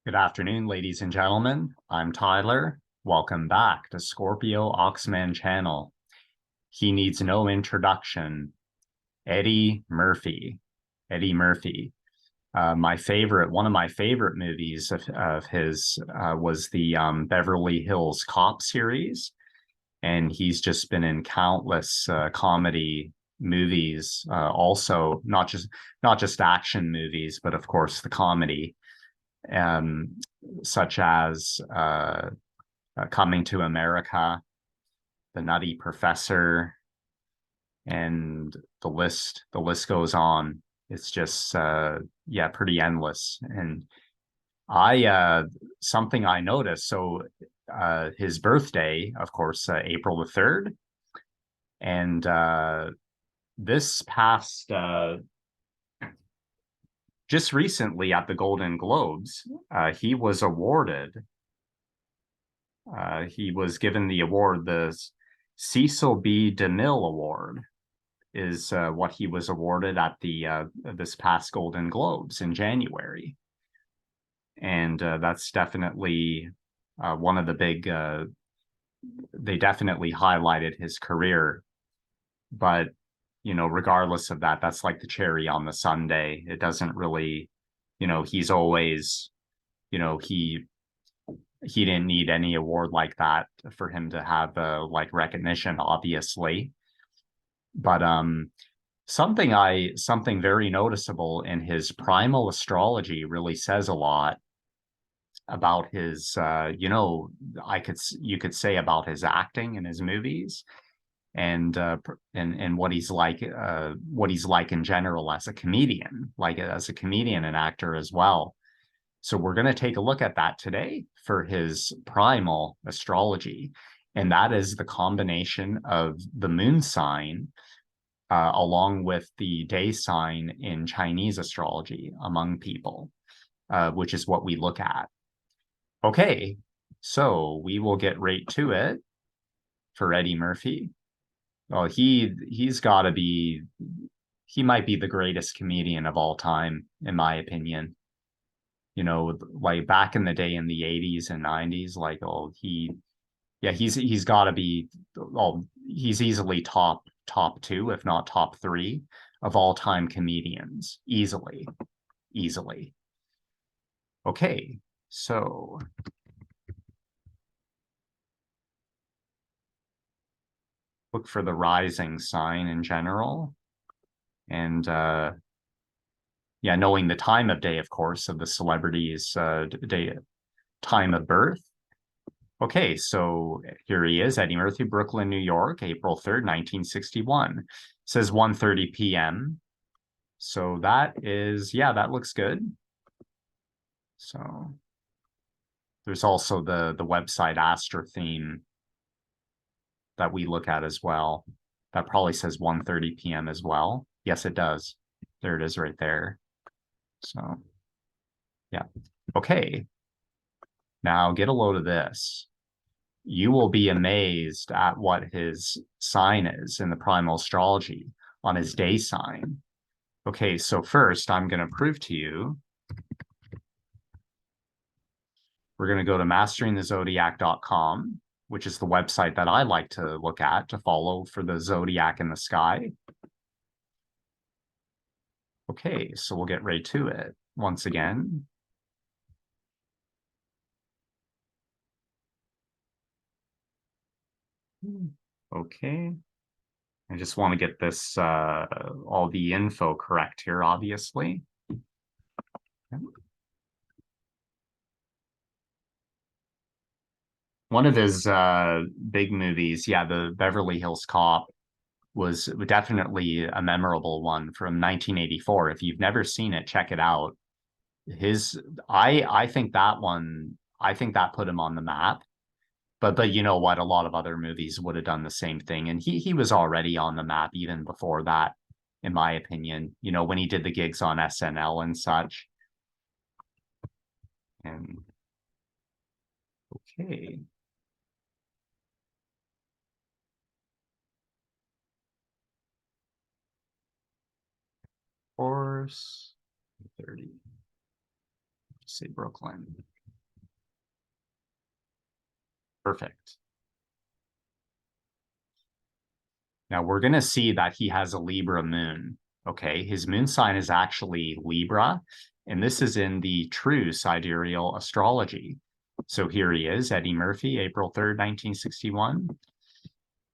Good afternoon, ladies and gentlemen. I'm Tyler. Welcome back to Scorpio Oxman channel. He needs no introduction. Eddie Murphy. Eddie Murphy. One of my favorite movies of his was the Beverly Hills Cop series, and he's just been in countless comedy movies. Also, not just action movies, but of course the comedy, um, such as Coming to America, The Nutty Professor, and the list goes on. It's just yeah, pretty endless. And I something I noticed. So his birthday, of course, April the 3rd, and this past just recently at the Golden Globes, he was given the award, the Cecil B. DeMille Award is what he was awarded at the this past Golden Globes in January. And that's definitely one of the big, they definitely highlighted his career. But, regardless of that, that's like the cherry on the sundae. It doesn't really, he's always, you know, he didn't need any award like that for him to have like recognition, obviously. But something very noticeable in his Primal Astrology really says a lot about his you could say about his acting in his movies, and what he's like in general as a comedian, and actor as well. So we're going to take a look at that today for his Primal Astrology, and that is the combination of the moon sign along with the day sign in Chinese astrology among people, which is what we look at. Okay, so we will get right to it for Eddie Murphy. Well, he's got to be, he might be the greatest comedian of all time, in my opinion. Like back in the day in the 80s and 90s, like, yeah, he's got to be, he's easily top two, if not top three of all time comedians, easily. Okay, so look for the rising sign in general, and yeah, knowing the time of day, of course, of the celebrity's day, time of birth. Okay, so here he is, Eddie Murphy, Brooklyn, New York, April 3rd, 1961. It says 1:30 p.m. So that is, yeah, that looks good. So there's also the website Astra theme that we look at as well. That probably says 1:30 p.m. as well. Yes, it does. There it is right there. So yeah. Okay. Now get a load of this. You will be amazed at what his sign is in the primal astrology on his day sign. Okay, so first I'm going to prove to you. We're going to go to masteringthezodiac.com, which is the website that I like to look at to follow for the zodiac in the sky. Okay, so we'll get right to it once again. Okay, I just want to get this all the info correct here, obviously. One of his big movies, yeah, the Beverly Hills Cop, was definitely a memorable one from 1984. If you've never seen it, check it out. His, I think that one, I think that put him on the map. But you know what? A lot of other movies would have done the same thing, and he was already on the map even before that, in my opinion. When he did the gigs on SNL and such. And okay. Course 30. Say Brooklyn. Perfect. Now we're going to see that he has a Libra moon. Okay, his moon sign is actually Libra, and this is in the true sidereal astrology. So here he is, Eddie Murphy, April 3rd, 1961.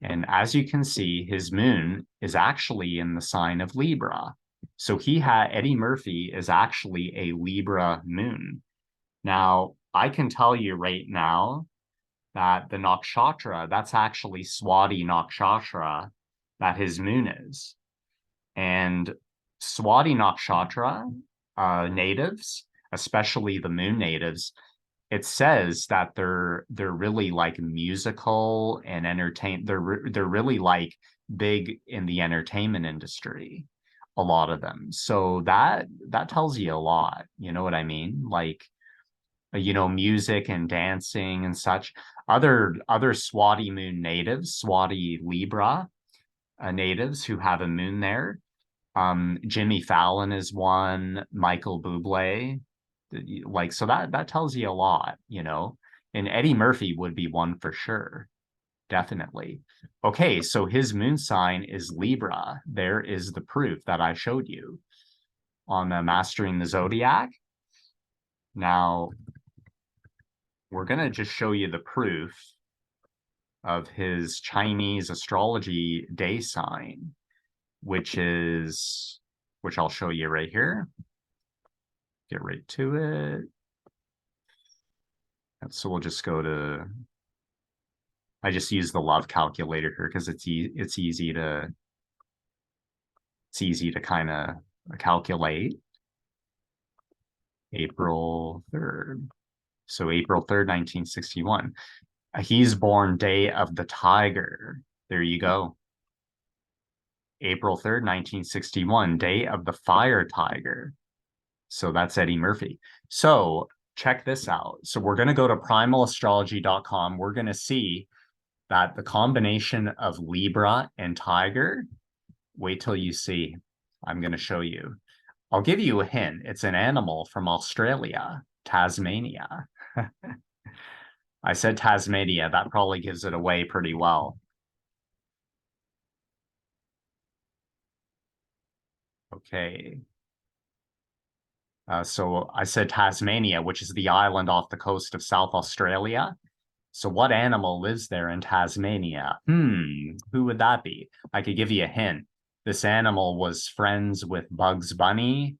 And as you can see, his moon is actually in the sign of Libra. So Eddie Murphy is actually a Libra moon. Now, I can tell you right now that the nakshatra, that's actually Swati nakshatra that his moon is. And Swati nakshatra natives, especially the moon natives, it says that they're really like musical and they're really like big in the entertainment industry, a lot of them. So that tells you a lot, you know what I mean? Like, you know, music and dancing and such. Other Swati moon natives, Swati Libra natives who have a moon there. Jimmy Fallon is one, Michael Bublé, like, so that tells you a lot, you know. And Eddie Murphy would be one for sure, definitely. Okay, so his moon sign is Libra. There is the proof that I showed you on Mastering the Zodiac. Now we're gonna just show you the proof of his Chinese astrology day sign, which I'll show you right here. Get right to it. So we'll just go to, I just use the love calculator here because it's easy to kind of calculate. April 3rd. So April 3rd, 1961. He's born day of the tiger. There you go. April 3rd, 1961, day of the fire tiger. So that's Eddie Murphy. So check this out. So we're going to go to primalastrology.com. We're going to see that the combination of Libra and Tiger, wait till you see. I'm going to show you. I'll give you a hint. It's an animal from Australia, Tasmania. I said Tasmania. That probably gives it away pretty well. Okay. So I said Tasmania, which is the island off the coast of South Australia. So what animal lives there in Tasmania? Who would that be? I could give you a hint. This animal was friends with Bugs Bunny,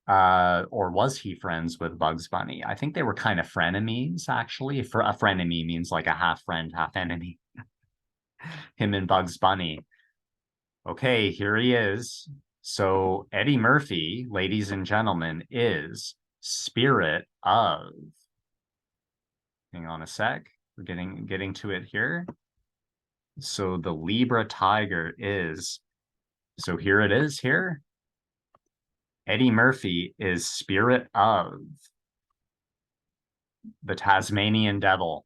or was he friends with Bugs Bunny? I think they were kind of frenemies, actually. A frenemy means like a half friend, half enemy. Him and Bugs Bunny. Okay, here he is. So Eddie Murphy, ladies and gentlemen, is spirit of. Hang on a sec. We're getting to it here. So the Libra tiger is, so here it is here. Eddie Murphy is spirit of the Tasmanian Devil.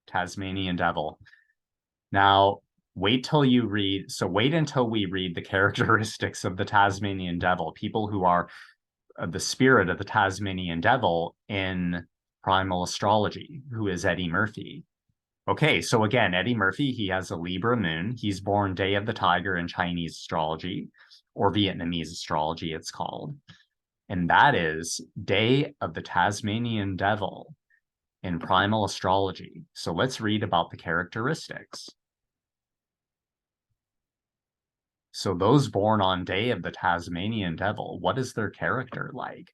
Tasmanian Devil. Now, wait until we read the characteristics of the Tasmanian Devil, people who are the spirit of the Tasmanian Devil in Primal Astrology, who is Eddie Murphy. Okay, so again, Eddie Murphy, he has a Libra moon. He's born day of the tiger in Chinese astrology, or Vietnamese astrology, it's called. And that is day of the Tasmanian Devil in Primal Astrology. So let's read about the characteristics. So those born on day of the Tasmanian Devil, what is their character like?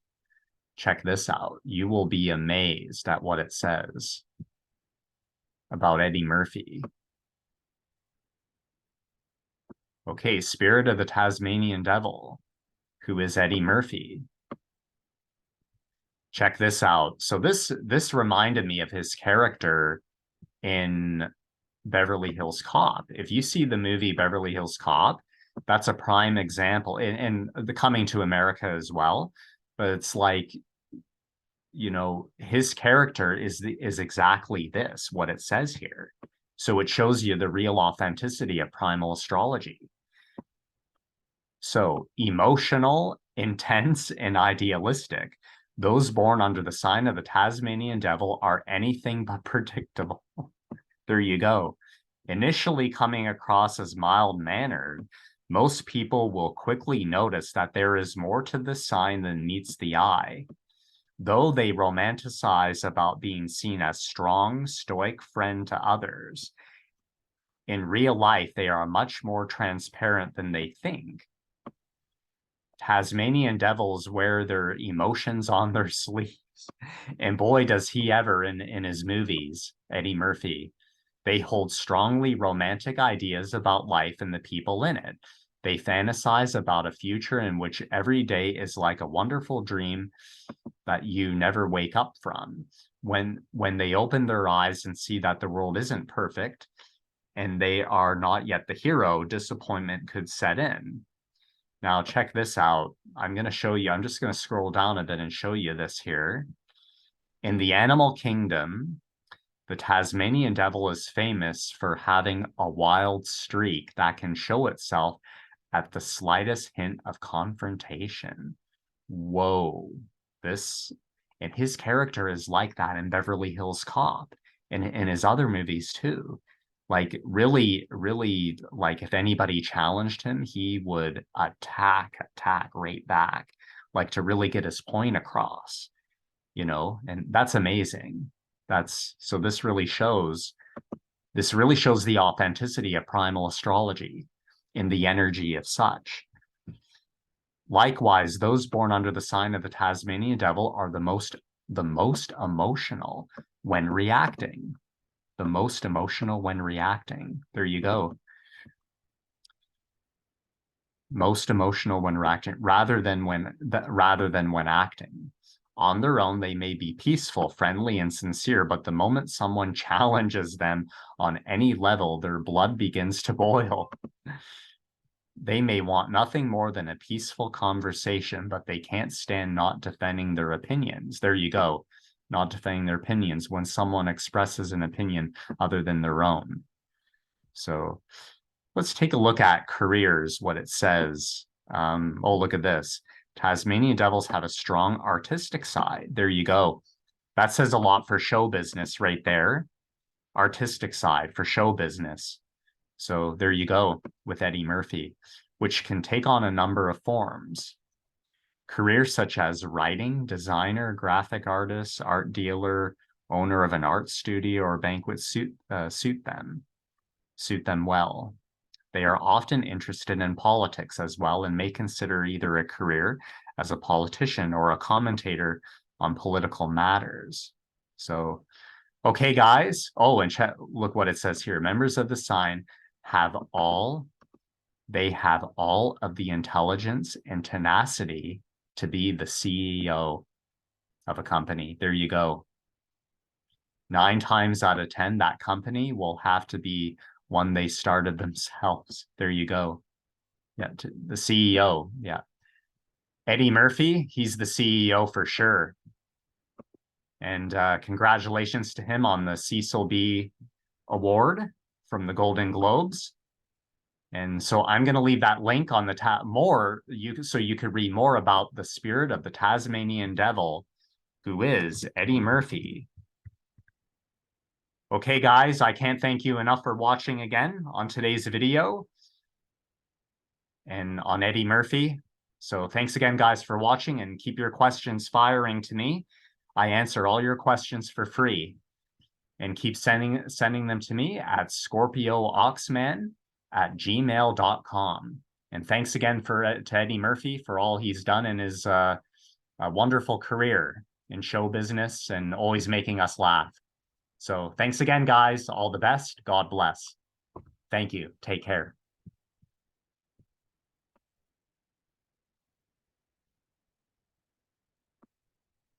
Check this out. You will be amazed at what it says about Eddie Murphy. Okay, spirit of the Tasmanian Devil, who is Eddie Murphy. Check this out. So this reminded me of his character in Beverly Hills Cop. If you see the movie Beverly Hills Cop, that's a prime example, and the Coming to America as well. But it's like, you know, his character is exactly this, what it says here. So it shows you the real authenticity of Primal Astrology. So emotional, intense, and idealistic. Those born under the sign of the Tasmanian Devil are anything but predictable. There you go. Initially coming across as mild-mannered, most people will quickly notice that there is more to this sign than meets the eye. Though they romanticize about being seen as strong, stoic friend to others, in real life, they are much more transparent than they think. Tasmanian devils wear their emotions on their sleeves. And boy, does he ever in his movies, Eddie Murphy. They hold strongly romantic ideas about life and the people in it. They fantasize about a future in which every day is like a wonderful dream that you never wake up from. When they open their eyes and see that the world isn't perfect and they are not yet the hero, disappointment could set in. Now, check this out. I'm going to show you, I'm just going to scroll down a bit and show you this here. In the animal kingdom, the Tasmanian devil is famous for having a wild streak that can show itself at the slightest hint of confrontation. Whoa, and his character is like that in Beverly Hills Cop and in his other movies too. Like really, really, like if anybody challenged him, he would attack right back, like to really get his point across, and that's amazing. So this really shows the authenticity of primal astrology in the energy of such. Likewise, those born under the sign of the Tasmanian Devil are the most emotional when reacting. The most emotional when reacting. There you go. Most emotional when reacting, rather than when acting. On their own, they may be peaceful, friendly, and sincere, but the moment someone challenges them on any level, their blood begins to boil. They may want nothing more than a peaceful conversation, but they can't stand not defending their opinions. There you go. Not defending their opinions when someone expresses an opinion other than their own. So let's take a look at careers, what it says. Oh, look at this. Tasmanian devils have a strong artistic side. There you go. That says a lot for show business right there. Artistic side for show business. So there you go with Eddie Murphy, which can take on a number of forms. Careers such as writing, designer, graphic artist, art dealer, owner of an art studio or banquet suit them well. They are often interested in politics as well and may consider either a career as a politician or a commentator on political matters. So, okay, guys. Oh, and look what it says here. Members of the sign have all of the intelligence and tenacity to be the CEO of a company. There you go. 9 times out of 10, that company will have to be one they started themselves. There you go. Yeah, the CEO. Yeah. Eddie Murphy, he's the CEO for sure. And congratulations to him on the Cecil B. Award from the Golden Globes. And so I'm going to leave that link on the so you could read more about the spirit of the Tasmanian Devil, who is Eddie Murphy. Okay, guys, I can't thank you enough for watching again on today's video and on Eddie Murphy. So thanks again, guys, for watching, and keep your questions firing to me. I answer all your questions for free, and keep sending them to me at scorpiooxman@gmail.com. And thanks again to Eddie Murphy for all he's done in his wonderful career in show business and always making us laugh. So thanks again, guys. All the best. God bless. Thank you. Take care.